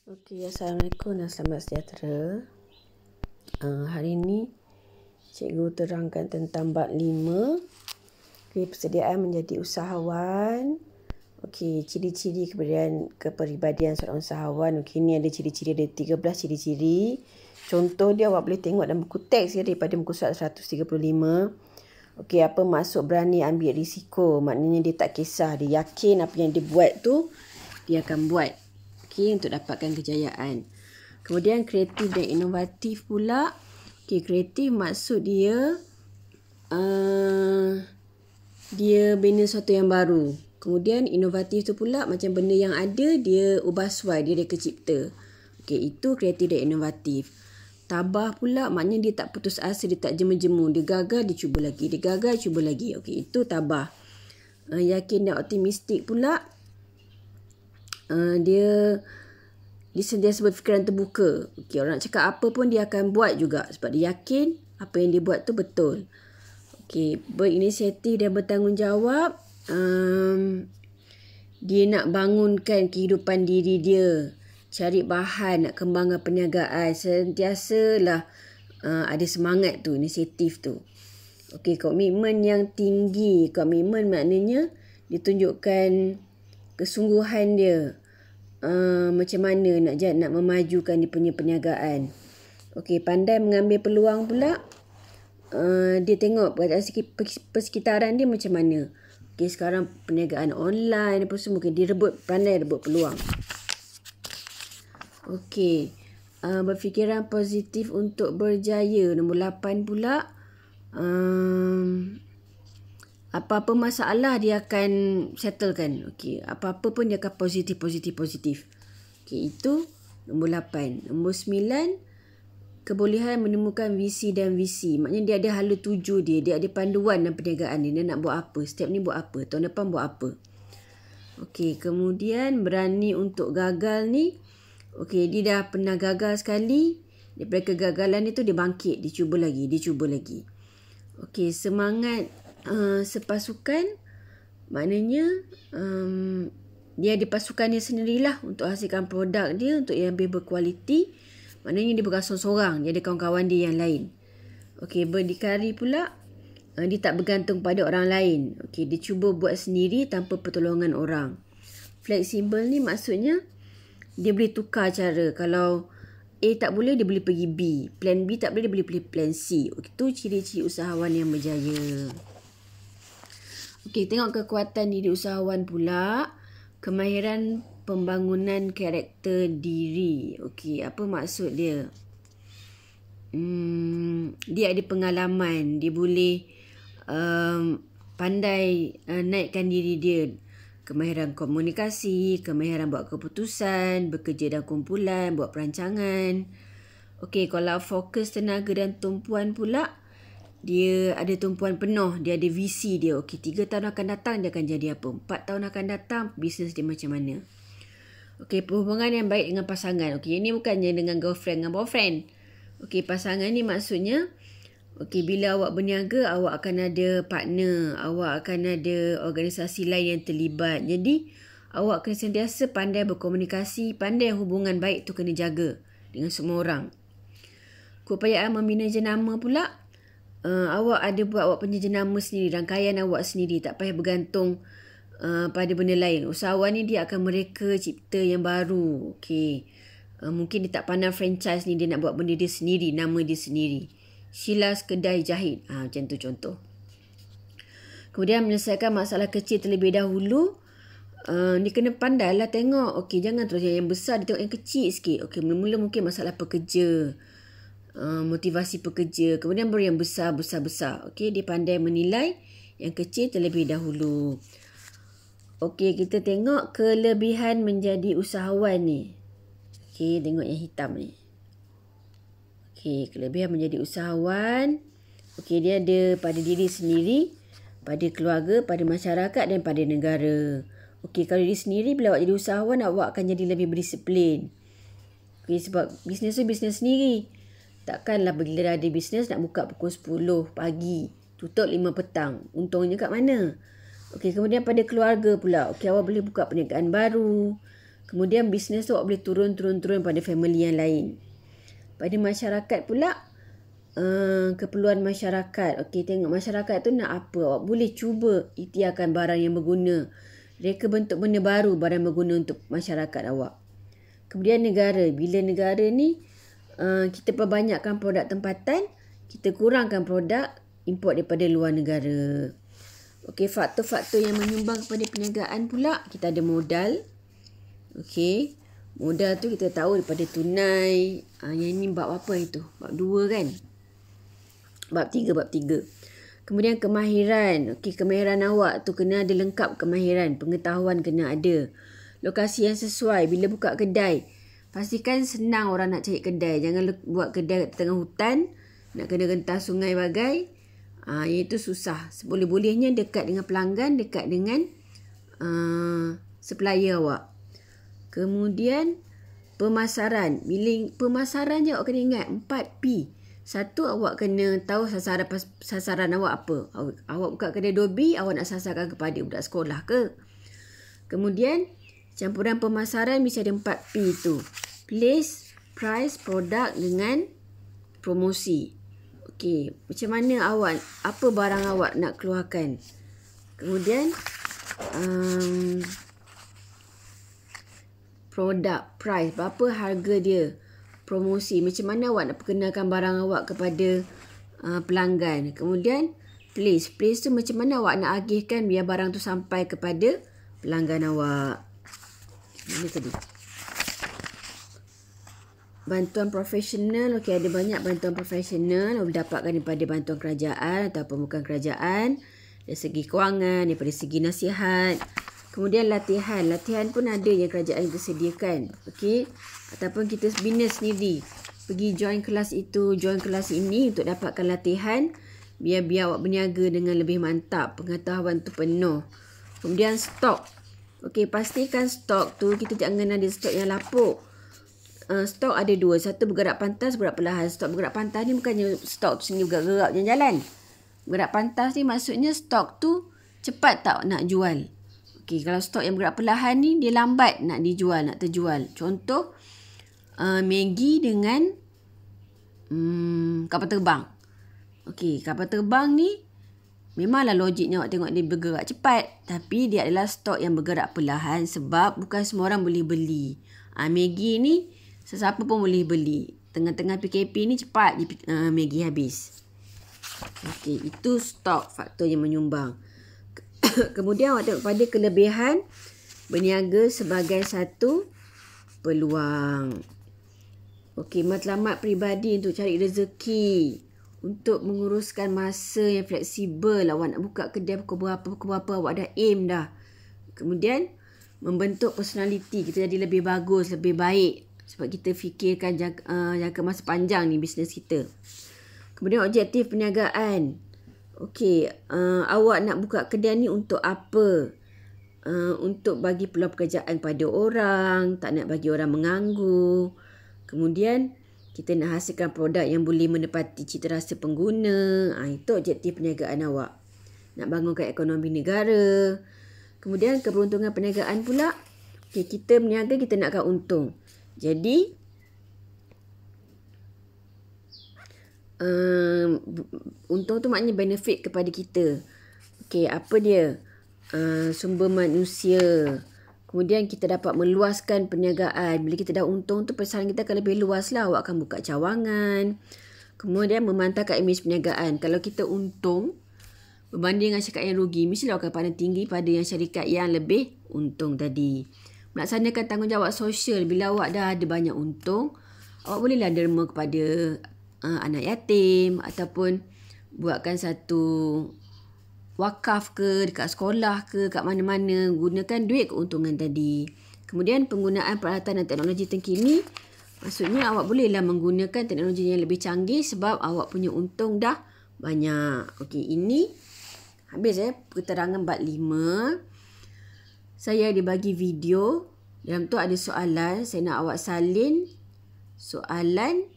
Okey, Assalamualaikum dan selamat sejahtera. Hari ini cikgu terangkan tentang bab 5. Okey, persediaan menjadi usahawan. Okey, ciri-ciri kepribadian seorang usahawan. Okey, ni ada ciri-ciri, ada 13 ciri-ciri. Contoh dia awak boleh tengok dalam buku teks ya, daripada muka surat 135. Okey, apa maksud berani ambil risiko? Maknanya dia tak kisah, dia yakin apa yang dia buat tu dia akan buat. Okey, untuk dapatkan kejayaan. Kemudian kreatif dan inovatif pula. Okey, kreatif maksud dia dia bina sesuatu yang baru. Kemudian inovatif tu pula macam benda yang ada dia ubah suai, dia reka cipta. Okey, itu kreatif dan inovatif. Tabah pula maknanya dia tak putus asa, dia tak jemu-jemu. Dia gagal, dia cuba lagi. Dia gagal, cuba lagi. Okey, itu tabah. Yakin dan optimistik pula. Dia sentiasa berfikiran terbuka. Okey, orang nak cakap apa pun dia akan buat juga sebab dia yakin apa yang dia buat tu betul. Okey, berinisiatif dan bertanggungjawab. Dia nak bangunkan kehidupan diri dia. Cari bahan, nak kembangkan perniagaan. Sentiasalah ada semangat tu, inisiatif tu. Okey, komitmen yang tinggi. Komitmen maknanya dia tunjukkan kesungguhan dia. Macam mana nak memajukan dia punya perniagaan. Okey, pandai mengambil peluang pula. Dia tengok persekitaran dia macam mana. Okey, sekarang perniagaan online apa semua, dia pandai rebut peluang. Okey, berfikiran positif untuk berjaya. Nombor 8 pula. Apa-apa masalah dia akan settlekan. Okey, apa-apa pun dia akan positif. Okey, itu nombor 8. Nombor 9, kebolehan menemukan visi dan visi. Maknanya dia ada hala tuju dia. Dia ada panduan dalam perniagaan dia. Dia nak buat apa. Step ni buat apa. Tahun depan buat apa. Okey, kemudian berani untuk gagal ni. Okey, dia dah pernah gagal sekali. Daripada kegagalan itu dia bangkit. Dia cuba lagi. Okey, semangat sepasukan. Maknanya dia ada pasukan dia sendirilah untuk hasilkan produk dia untuk yang lebih berkualiti. Maknanya dia bukan seorang-seorang, dia ada kawan-kawan dia yang lain. Okey, berdikari pula. Dia tak bergantung pada orang lain. Okey, dia cuba buat sendiri tanpa pertolongan orang. Fleksibel ni maksudnya dia boleh tukar cara. Kalau A tak boleh, dia boleh pergi B. Plan B tak boleh, dia boleh pergi plan C. Itu ciri-ciri usahawan yang berjaya. Okey, tengok kekuatan diri usahawan pula. Kemahiran pembangunan karakter diri. Okey, apa maksud dia? Dia ada pengalaman. Dia boleh pandai naikkan diri dia. Kemahiran komunikasi, kemahiran buat keputusan, bekerja dalam kumpulan, buat perancangan. Okey, kalau fokus tenaga dan tumpuan pula, dia ada tumpuan penuh, dia ada visi dia. Okey, 3 tahun akan datang dia akan jadi apa? 4 tahun akan datang bisnes dia macam mana? Okey, perhubungan yang baik dengan pasangan. Okey, ini bukannya dengan girlfriend dengan boyfriend. Okey, pasangan ni maksudnya okey, bila awak berniaga, awak akan ada partner, awak akan ada organisasi lain yang terlibat. Jadi, awak kena sentiasa pandai berkomunikasi, pandai hubungan baik tu kena jaga dengan semua orang. Keupayaan membina jenama pula. Awak ada buat awak punya jenama sendiri, rangkaian awak sendiri, tak payah bergantung pada benda lain. Usahawan ni dia akan mereka cipta yang baru. Okey. Mungkin dia tak pandang franchise ni, dia nak buat benda dia sendiri, nama dia sendiri. Silas kedai jahit. Macam tu contoh. Kemudian menyelesaikan masalah kecil terlebih dahulu. Dia kena pandai lah tengok. Okey, jangan terus yang besar, dia tengok yang kecil sikit. Okey, mula-mula mungkin masalah pekerja. Motivasi pekerja. Kemudian baru yang besar. Okey, dia pandai menilai yang kecil terlebih dahulu. Okey, kita tengok kelebihan menjadi usahawan ni. Okey, tengok yang hitam ni. Okey, kelebihan menjadi usahawan. Okey, dia ada pada diri sendiri, pada keluarga, pada masyarakat dan pada negara. Okey, kalau diri sendiri, bila awak jadi usahawan, awak akan jadi lebih berdisiplin. Okey, sebab bisnes tu bisnes sendiri. Takkanlah bila dah ada bisnes nak buka pukul 10 pagi, tutup 5 petang. Untungnya kat mana? Okey, kemudian pada keluarga pula. Okey, awak boleh buka perniagaan baru. Kemudian bisnes tu awak boleh turun pada family yang lain. Pada masyarakat pula, keperluan masyarakat. Okey, tengok masyarakat tu nak apa. Awak boleh cuba ikhtiarkan barang yang berguna. Reka bentuk benda baru, barang berguna untuk masyarakat awak. Kemudian negara. Bila negara ni, kita perbanyakkan produk tempatan, kita kurangkan produk import daripada luar negara. Okey, faktor-faktor yang menyumbang kepada perniagaan pula, kita ada modal. Okey, modal tu kita tahu daripada tunai. Yang ni bab apa itu? Bab 2 kan? Bab 3. Kemudian kemahiran. Okey, kemahiran awak tu kena ada lengkap kemahiran. Pengetahuan kena ada. Lokasi yang sesuai. Bila buka kedai, pastikan senang orang nak cari kedai. Jangan buat kedai kat tengah hutan. Nak kena rentas sungai bagai. Itu susah. Seboleh-bolehnya dekat dengan pelanggan. Dekat dengan supplier awak. Kemudian pemasaran. Bila pemasaran je awak kena ingat 4P. Satu, awak kena tahu sasaran awak apa. Awak buka kedai dobi, awak nak sasarkan kepada budak sekolah ke? Kemudian, campuran pemasaran mesti ada 4P tu. Place, price, produk dengan promosi. Okey, macam mana awak, apa barang awak nak keluarkan? Kemudian, produk, price, berapa harga dia? Promosi, macam mana awak nak perkenalkan barang awak kepada pelanggan. Kemudian place tu macam mana awak nak agihkan biar barang tu sampai kepada pelanggan awak. Mana tadi? Bantuan profesional. Okey, ada banyak bantuan profesional boleh dapatkan daripada bantuan kerajaan ataupun bukan kerajaan. Dari segi kewangan, daripada segi nasihat. Kemudian latihan. Latihan pun ada yang kerajaan itu sediakan. Okey. Ataupun kita bina sendiri. Pergi join kelas itu, join kelas ini untuk dapatkan latihan. Biar awak berniaga dengan lebih mantap. Pengetahuan tu penuh. Kemudian stok. Okey, pastikan stok tu kita jangan ada stok yang lapuk. Stok ada dua. Satu bergerak pantas, bergerak perlahan. Stok bergerak pantas ni bukannya stok tu sendiri bergerak jalan-jalan. Bergerak pantas ni maksudnya stok tu cepat tak nak jual. Okey, kalau stok yang bergerak perlahan ni dia lambat nak dijual, nak terjual. Contoh Maggi dengan kapal terbang. Okey, kapal terbang ni memanglah logiknya awak tengok dia bergerak cepat, tapi dia adalah stok yang bergerak perlahan sebab bukan semua orang boleh beli. Maggi ni sesiapa pun boleh beli. Tengah-tengah PKP ni cepat Maggi habis. Okey, itu stok faktor yang menyumbang. Kemudian awak tengok pada kelebihan berniaga sebagai satu peluang. Okey, matlamat peribadi untuk cari rezeki. Untuk menguruskan masa yang fleksibel. Awak nak buka kedai pukul berapa awak dah aim dah. Kemudian membentuk personality. Kita jadi lebih bagus, lebih baik. Sebab kita fikirkan jangka masa panjang ni bisnes kita. Kemudian objektif perniagaan. Okey, awak nak buka kedai ni untuk apa? Untuk bagi peluang pekerjaan pada orang, tak nak bagi orang menganggur. Kemudian kita nak hasilkan produk yang boleh menepati cita rasa pengguna. Itu objektif perniagaan awak. Nak bangunkan ekonomi negara. Kemudian keberuntungan perniagaan pula. Okay, kita berniaga, kita nakkan untung. Jadi untung tu maknanya benefit kepada kita. Okey, apa dia? Sumber manusia. Kemudian kita dapat meluaskan perniagaan. Bila kita dah untung tu, pesanan kita akan lebih luas lah. Awak akan buka cawangan. Kemudian memantapkan imej perniagaan. Kalau kita untung berbanding dengan syarikat yang rugi, mestilah awak akan pandang tinggi pada yang syarikat yang lebih untung tadi. Melaksanakan tanggungjawab sosial. Bila awak dah ada banyak untung, awak bolehlah derma kepada anak yatim ataupun buatkan satu wakaf ke dekat sekolah ke kat mana-mana, gunakan duit keuntungan tadi. Kemudian penggunaan peralatan dan teknologi terkini, maksudnya awak bolehlah menggunakan teknologi yang lebih canggih sebab awak punya untung dah banyak. Okey, ini habis keterangan bab 5. Saya ada bagi video. Dalam tu ada soalan, saya nak awak salin soalan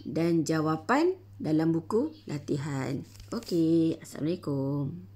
dan jawapan dalam buku latihan. Okey, Assalamualaikum.